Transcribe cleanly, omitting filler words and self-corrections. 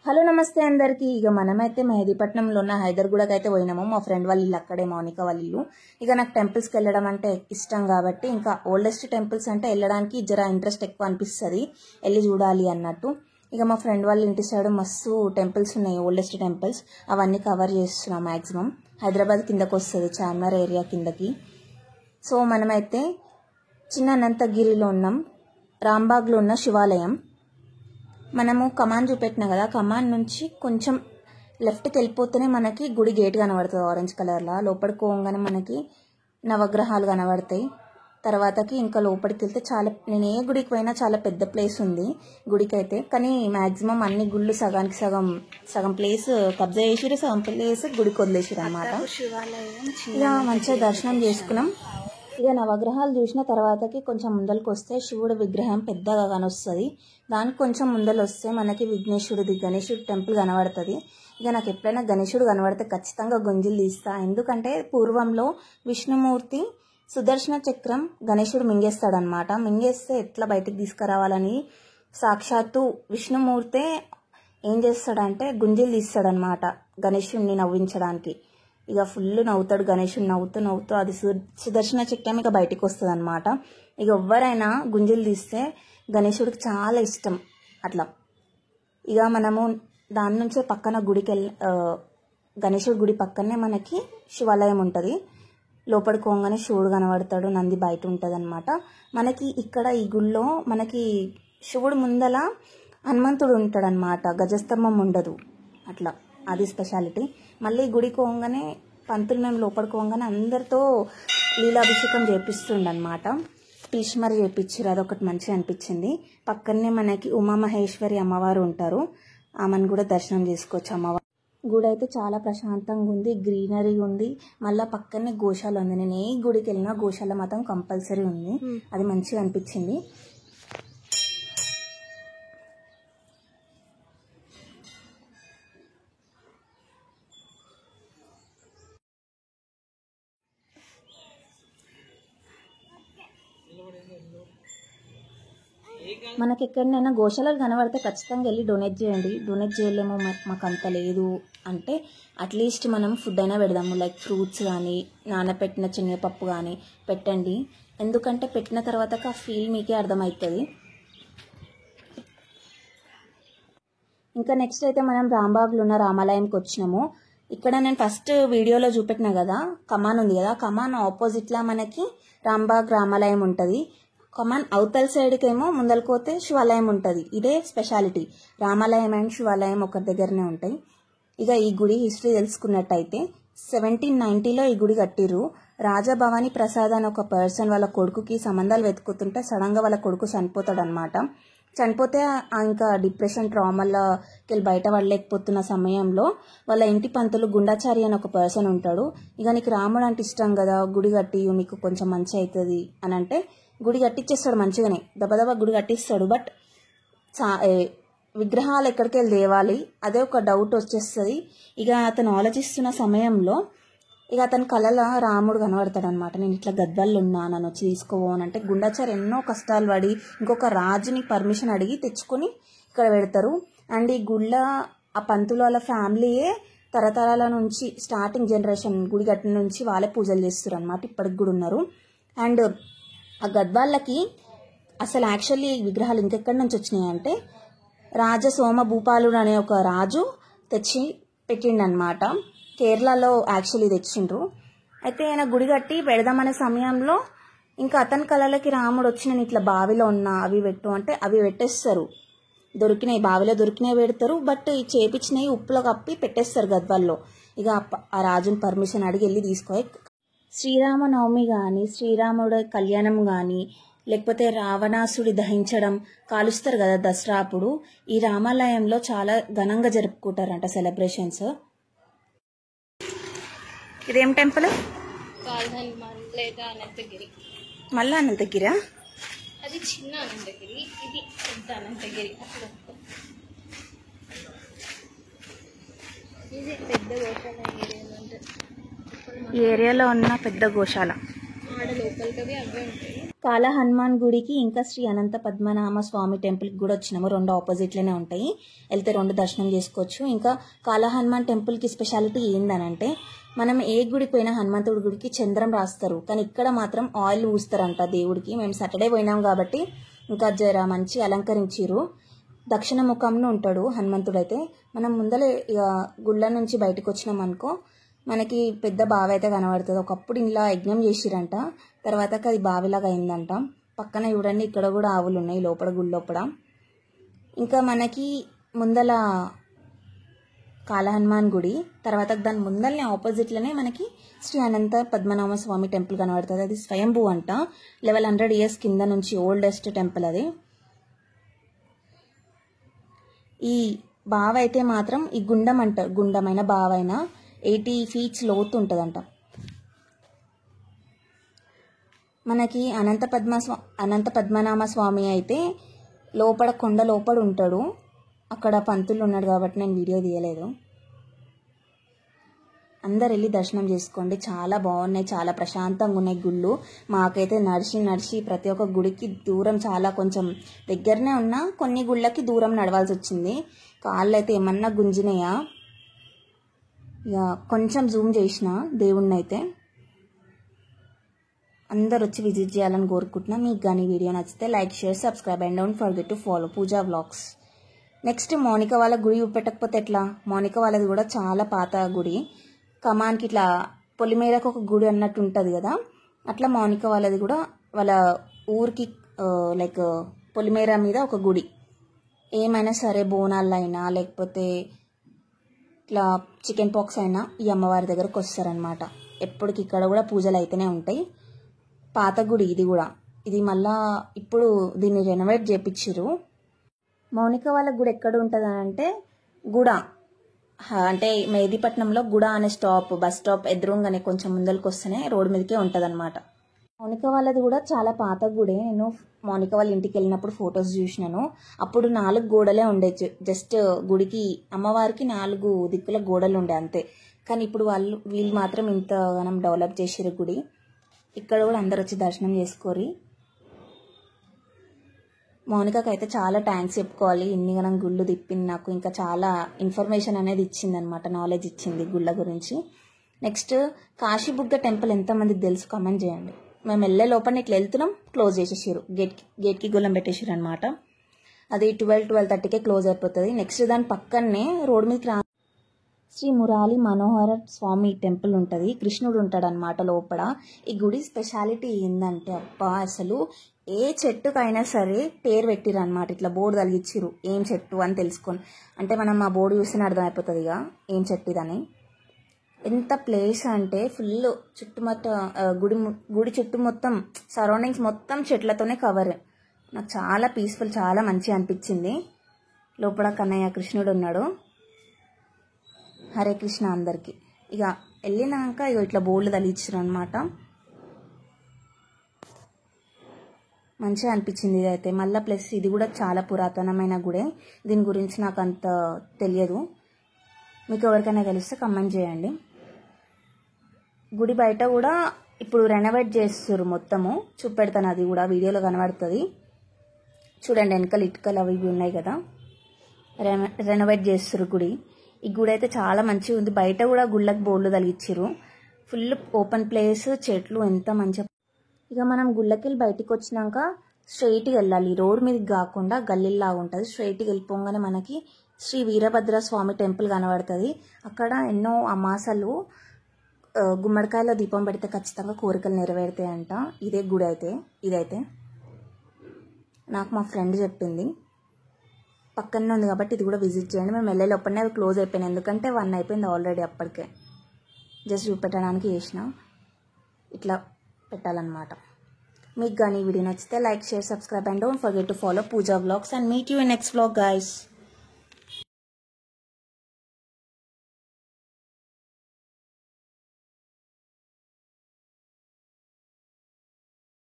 Hello నమస్తే అందరికీ. ఇక మనమైతే మెహదీపట్నంలో ఉన్న హైదర్గూడకి అయితే పోయినాము. మా ఫ్రెండ్ వాళ్ళ ఇల్లు అక్కడే, మౌనిక వాళ్ళ ఇల్లు. ఇక నాకు టెంపుల్స్కి వెళ్ళడం అంటే ఇష్టం కాబట్టి, ఇంకా ఓల్డెస్ట్ టెంపుల్స్ అంటే వెళ్ళడానికి జర ఇంట్రెస్ట్ ఎక్కువ అనిపిస్తుంది, వెళ్ళి చూడాలి అన్నట్టు. ఇక మా ఫ్రెండ్ వాళ్ళ ఇంటి సైడ్ మస్తు టెంపుల్స్ ఉన్నాయి, ఓల్డెస్ట్ టెంపుల్స్. అవన్నీ కవర్ చేస్తున్నాం మ్యాక్సిమం. హైదరాబాద్ కిందకు వస్తుంది, చార్మినార్ ఏరియా కిందకి. సో మనమైతే చిన్న అనంతగిరిలో ఉన్నాం, రాంబాగ్లో ఉన్న శివాలయం. మనము కమాన్ చూపెట్టినా కదా, కమాన్ నుంచి కొంచెం లెఫ్ట్కి వెళ్ళిపోతేనే మనకి గుడి గేట్ కనబడుతుంది ఆరెంజ్ కలర్లో. లోపలికి పోగానే మనకి నవగ్రహాలు కనబడతాయి. తర్వాతకి ఇంకా లోపలికి వెళ్తే చాలా, నేను ఏ గుడికి పోయినా చాలా పెద్ద ప్లేస్ ఉంది గుడికి అయితే. కానీ మ్యాక్సిమం అన్ని గుళ్ళు సగానికి సగం ప్లేస్ కబ్జా చేసిరు, సగం ప్లేస్ గుడికి వదిలేసిరు అన్నమాట. ఇక మంచిగా దర్శనం చేసుకున్నాం. ఇక నవగ్రహాలు చూసిన తర్వాతకి కొంచెం ముందరికి వస్తే శివుడు విగ్రహం పెద్దగా కనొస్తుంది. దానికి కొంచెం ముందలు వస్తే మనకి విఘ్నేశ్వరుడి, గణేశుడి టెంపుల్ కనబడుతుంది. ఇక నాకు ఎప్పుడైనా గణేశుడు కనబడితే ఖచ్చితంగా గొంజులు తీస్తా. ఎందుకంటే పూర్వంలో విష్ణుమూర్తి సుదర్శన చక్రం గణేశుడు మింగేస్తాడనమాట. మింగేస్తే ఎట్లా బయటికి తీసుకురావాలని సాక్షాత్తు విష్ణుమూర్తే ఏం చేస్తాడంటే గుంజీలు తీస్తాడనమాట గణేశుడిని నవ్వించడానికి. ఇక ఫుల్ నవ్వుతాడు గణేశుడు, నవ్వుతూ అది సుదర్శన చక్రం ఇక బయటికి వస్తుంది అనమాట. ఇక ఎవరైనా గుంజీలు తీస్తే గణేశుడికి చాలా ఇష్టం అట్లా. ఇక మనము దాని నుంచే పక్కన గుడికి గణేశుడి గుడి పక్కనే మనకి శివాలయం ఉంటుంది. లోపలికి పోగానే శివుడు కనబడతాడు, నంది బయట ఉంటుంది అనమాట. మనకి ఇక్కడ ఈ గుళ్ళో మనకి శివుడు ముందల హనుమంతుడు ఉంటాడు అనమాట, గజస్తంభం ఉండదు అట్లా, అది స్పెషాలిటీ. మళ్ళీ గుడికి పోగానే పంతులు మేము లోపలికి పోగానే అందరితో లీలాభిషేకం చేపిస్తుండనమాట. పిలిచి మరి చేపించారు, అదొకటి మంచిగా అనిపించింది. పక్కనే మనకి ఉమామహేశ్వరి అమ్మవారు ఉంటారు, ఆమెను కూడా దర్శనం చేసుకోవచ్చు. అమ్మవారు గుడి అయితే చాలా ప్రశాంతంగా ఉంది, గ్రీనరీ ఉంది. మళ్ళీ పక్కనే గోశాల ఉంది. నేను ఏ గుడికి వెళ్ళినా గోశాల మాత్రం కంపల్సరీ ఉంది, అది మంచిగా అనిపించింది. మనకి ఎక్కడైనా గోశాలలు కనబడితే ఖచ్చితంగా వెళ్ళి డొనేట్ చేయండి. డొనేట్ చేయలేము మాకు అంత లేదు అంటే అట్లీస్ట్ మనం ఫుడ్ అయినా పెడదాము, లైక్ ఫ్రూట్స్ కానీ నానబెట్టిన శనగపప్పు కానీ పెట్టండి. ఎందుకంటే పెట్టిన తర్వాత ఆ ఫీల్ మీకే అర్థమవుతుంది. ఇంకా నెక్స్ట్ అయితే మనం రాంబాగ్లో ఉన్న రామాలయంకి వచ్చినాము. ఇక్కడ నేను ఫస్ట్ వీడియోలో చూపెట్టినా కదా, కమాన్ ఉంది కదా, కమాన్ ఆపోజిట్లా మనకి రాంబాగ్ రామాలయం ఉంటుంది. కమాన్ అవతల సైడ్కి ఏమో ముందలకోతే శివాలయం ఉంటుంది. ఇదే స్పెషాలిటీ, రామాలయం అండ్ శివాలయం ఒక దగ్గరనే ఉంటాయి. ఇక ఈ గుడి హిస్టరీ తెలుసుకున్నట్టయితే 1790లో ఈ గుడి కట్టిర్రు. రాజభవాని ప్రసాద్ అని ఒక పర్సన్ వాళ్ళ కొడుకుకి సంబంధాలు వెతుకుతుంటే సడన్గా వాళ్ళ కొడుకు చనిపోతాడు అనమాట. చనిపోతే ఇంకా డిప్రెషన్ ట్రామాలకి బయట పడలేకపోతున్న సమయంలో వాళ్ళ ఇంటి పంతులు గుండాచారి అని ఒక పర్సన్ ఉంటాడు. ఇక నీకు రాముడు అంటే ఇష్టం కదా, గుడి కట్టి నీకు కొంచెం మంచి అవుతుంది అని అంటే గుడి కట్టించేస్తాడు మంచిగానే, దబదబా గుడి కట్టిస్తాడు. బట్ విగ్రహాలు ఎక్కడికి వెళ్ళి తేవాలి అదే ఒక డౌట్ వచ్చేస్తుంది. ఇక అతను ఆలోచిస్తున్న సమయంలో ఇక అతని కళలో రాముడు కనబడతాడు అనమాట. నేను ఇట్లా గద్వాల్లో ఉన్నా, నన్ను వచ్చి తీసుకోవని అంటే గుండాచారి ఎన్నో కష్టాలు పడి ఇంకొక రాజుని పర్మిషన్ అడిగి తెచ్చుకొని ఇక్కడ పెడతారు. అండ్ ఈ గుళ్ళ ఆ పంతుల వాళ్ళ ఫ్యామిలీయే తరతరాల నుంచి స్టార్టింగ్ జనరేషన్ గుడి కట్టిన నుంచి వాళ్ళే పూజలు చేస్తారు అనమాట, ఇప్పటికి కూడా ఉన్నారు. అండ్ ఆ గద్వాళ్ళకి అసలు యాక్చువల్లీ విగ్రహాలు ఇంకెక్కడి నుంచి వచ్చినాయి అంటే రాజ సోమ భూపాలుడు అనే ఒక రాజు తెచ్చి పెట్టిండనమాట. కేరళలో యాక్చువల్లీ తెచ్చిండ్రు. అయితే ఆయన గుడి కట్టి పెడదామనే సమయంలో ఇంకా అతని కళలకి రాముడు వచ్చి నేను ఇట్లా బావిలో ఉన్నా అవి పెట్టు అంటే అవి పెట్టేస్తారు, దొరికినాయి బావిలో దొరికినాయి పెడతారు. బట్ ఈ చేపించినవి ఉప్పులో కప్పి పెట్టేస్తారు గద్వాల్లో. ఇక ఆ రాజుని పర్మిషన్ అడిగి వెళ్ళి తీసుకోవాలి. శ్రీరామనవమి కానీ శ్రీరాముడి కళ్యాణం కానీ లేకపోతే రావణాసుడి దహించడం కాలుస్తారు కదా దసరా అప్పుడు, ఈ రామాలయంలో చాలా ఘనంగా జరుపుకుంటారంట సెలబ్రేషన్స్. ఇదేం టెంపుల్? మళ్ళా అనంతగిరా? అది చిన్న అనంతగిరి, ఇది పెద్ద అనంతగిరి. ఇది పెద్ద గోశాల ఈ ఏరియాలో ఉన్న పెద్ద గోశాల. ఆడ లోకల్గా అవే ఉంటాయి. కాళ హనుమాన్ గుడికి ఇంకా శ్రీ అనంత పద్మనాభ స్వామి టెంపుల్కి కూడా వచ్చినాము. రెండు ఆపోజిట్లోనే ఉంటాయి, వెళ్తే రెండు దర్శనం చేసుకోవచ్చు. ఇంకా కాళ హనుమాన్ టెంపుల్కి స్పెషాలిటీ ఏందనంటే మనం ఏ గుడికి పోయినా హనుమంతుడి గుడికి చంద్రం రాస్తారు, కానీ ఇక్కడ మాత్రం ఆయిల్ పూస్తారంట దేవుడికి. మేము సాటర్డే పోయినాం కాబట్టి ఇంకా జర మంచి అలంకరించారు. దక్షిణ ముఖంలో ఉంటాడు హనుమంతుడు. అయితే మనం ముందలే ఇక గుళ్ళ నుంచి బయటకు వచ్చినాం అనుకో మనకి పెద్ద బావి అయితే కనబడుతుంది. ఒకప్పుడు ఇలా యజ్ఞం చేసిరంట, తర్వాత అది బావిలాగా అయిందంట. పక్కన చూడండి ఇక్కడ కూడా ఆవులు ఉన్నాయి లోపల గుడి లోపల. ఇంకా మనకి ముందల కాళ హనుమాన్ గుడి, తర్వాత దాని ముందరనే ఆపోజిట్లోనే మనకి శ్రీ అనంత పద్మనాభ స్వామి టెంపుల్ కనబడుతుంది. అది స్వయంభూ అంట, 1100 years కింద నుంచి ఓల్డెస్ట్ టెంపుల్ అది. ఈ బావ అయితే మాత్రం ఈ గుండం అంటారు, గుండమైన బావైనా 80 feet లోతు ఉంటుందంట. మనకి అనంత పద్మనాభ స్వామి అయితే లోపల కొండ లోపల ఉంటాడు. అక్కడ పంతులు ఉన్నాడు కాబట్టి నేను వీడియో తీయలేదు. అందరు వెళ్ళి దర్శనం చేసుకోండి, చాలా బాగున్నాయి, చాలా ప్రశాంతంగా ఉన్నాయి గుళ్ళు. మాకైతే నడిచి ప్రతి ఒక్క గుడికి దూరం, చాలా కొంచెం దగ్గరనే ఉన్నా కొన్ని గుళ్ళకి దూరం నడవాల్సి వచ్చింది. కాళ్ళు అయితే ఏమన్నా గుంజినాయా. ఇక కొంచెం జూమ్ చేసిన దేవుణ్ణి అయితే. అందరు వచ్చి విజిట్ చేయాలని కోరుకుంటున్నా. మీకు కానీ వీడియో నచ్చితే like, share, subscribe and don't forget to follow Pooja vlogs. Next Mounika వాళ్ళ గుడి పెట్టకపోతే ఎట్లా, మౌనిక వాళ్ళది కూడా చాలా పాత గుడి. కమాన్కి ఇట్లా పొలిమేరకు ఒక గుడి అన్నట్టు ఉంటుంది కదా, అట్లా మౌనిక వాళ్ళది కూడా వాళ్ళ ఊరికి లైక్ పొలిమేర మీద ఒక గుడి. ఏమైనా సరే బోనాలు అయినా లేకపోతే ఇట్లా చికెన్ పాక్స్ అయినా ఈ అమ్మవారి దగ్గరకు వస్తారనమాట. ఎప్పటికి ఇక్కడ కూడా పూజలు అయితేనే ఉంటాయి. పాత గుడి ఇది కూడా. ఇది మళ్ళా ఇప్పుడు దీన్ని రెనోవేట్ చేయించారు. మౌనిక వాళ్ళ గుడి ఎక్కడ ఉంటుంది అంటే గుడ అంటే మెహదీపట్నంలో గుడ అనే బస్ స్టాప్ ఎదురుగానే కొంచెం ముందరికి వస్తేనే రోడ్డు మీదకే ఉంటుంది అనమాట. మౌనిక వాళ్ళది కూడా చాలా పాత గుడే. నేను మౌనిక వాళ్ళ ఇంటికి వెళ్ళినప్పుడు ఫొటోస్ చూసినాను. అప్పుడు 4 గోడలే ఉండే, జస్ట్ గుడికి అమ్మవారికి 4 దిక్కుల గోడలు ఉండే అంతే. కానీ ఇప్పుడు వీళ్ళు మాత్రం ఇంతగానం డెవలప్ చేసారు గుడి. ఇక్కడ కూడా అందరు వచ్చి దర్శనం చేసుకోరి. మౌనికకి అయితే చాలా థ్యాంక్స్ చెప్పుకోవాలి, ఇన్ని గనం గుళ్ళు తిప్పింది నాకు. ఇంకా చాలా ఇన్ఫర్మేషన్ అనేది ఇచ్చింది అనమాట, నాలెడ్జ్ ఇచ్చింది గుళ్ళ గురించి. నెక్స్ట్ కాశీబుగ్గ టెంపుల్ ఎంతమందికి తెలుసు కామెంట్ చేయండి. మేము వెళ్ళే లోపల ఇట్లా వెళ్తున్నాం, క్లోజ్ చేసేసారు, గేట్కి గుళ్ళం పెట్టేసారు అనమాట. అది 12-12:30కే క్లోజ్ అయిపోతుంది. నెక్స్ట్ దాని పక్కనే రోడ్ మీదకి శ్రీ మురాలి మనోహర స్వామి టెంపుల్ ఉంటుంది. కృష్ణుడు ఉంటాడు అనమాట లోపల. ఈ గుడి స్పెషాలిటీ ఏంటంటే అబ్బా అసలు ఏ చెట్టుకైనా సరే పేరు పెట్టిరు అనమాట. ఇట్లా బోర్డు తగిలిచ్చిరు ఏం చెట్టు అని తెలుసుకొని. అంటే మనం ఆ బోర్డు చూస్తేనే అర్థమైపోతుంది ఇక ఏం చెట్టు ఇదని. ఎంత ప్లేస్ అంటే ఫుల్ చుట్టుముట్ట గుడి చుట్టూ మొత్తం సరౌండింగ్స్ మొత్తం చెట్లతోనే కవర్. నాకు చాలా పీస్ఫుల్, చాలా మంచిగా అనిపించింది. లోపల కన్నయ్య కృష్ణుడు ఉన్నాడు. హరే కృష్ణ అందరికీ. ఇక వెళ్ళినాక ఇట్లా బోర్డులు తగిలిచ్చారు అనమాట. మంచిగా అనిపించింది ఇదైతే. మళ్ళీ ప్లస్ ఇది కూడా చాలా పురాతనమైన గుడే. దీని గురించి నాకు అంత తెలియదు, మీకు ఎవరికైనా తెలిస్తే కమెంట్ చేయండి. గుడి బయట కూడా ఇప్పుడు రెనోవేట్ చేస్తారు మొత్తము, చూపెడతాను, అది కూడా వీడియోలో కనబడుతుంది. చూడండి వెనకాల ఇటుకలు అవి ఉన్నాయి కదా, రెనోవేట్ చేస్తారు గుడి. ఈ గుడి అయితే చాలా మంచిగా ఉంది. బయట కూడా గుళ్ళకి బోర్డులు తగిలిచ్చారు. ఫుల్ ఓపెన్ ప్లేస్, చెట్లు ఎంత మంచిగా. ఇక మనం గుళ్ళకి వెళ్ళి బయటికి వచ్చినాక స్ట్రైట్గా వెళ్ళాలి, రోడ్ మీదకి కాకుండా గల్లీలాగా ఉంటుంది. స్ట్రైట్గా వెళ్ళిపోగానే మనకి శ్రీ వీరభద్ర స్వామి టెంపుల్ కనబడుతుంది. అక్కడ ఎన్నో అమాసాలు గుమ్మడికాయలో దీపం పెడితే ఖచ్చితంగా కోరికలు నెరవేరుతాయంట. ఇదే గుడి అయితే. ఇదైతే నాకు మా ఫ్రెండ్ చెప్పింది, పక్కనే ఉంది కాబట్టి ఇది కూడా విజిట్ చేయండి. మేము వెళ్ళే లోపలనే అవి క్లోజ్ అయిపోయినాయి, ఎందుకంటే 1 అయిపోయింది ఆల్రెడీ. అప్పటికే జస్ట్ చూపెట్టడానికి చేసిన, ఇట్లా పెట్టాలన్నమాట. మీకు కానీ వీడియో నచ్చితే like, share, subscribe and don't forget to follow Pooja vlogs and meet you in next vlog guys.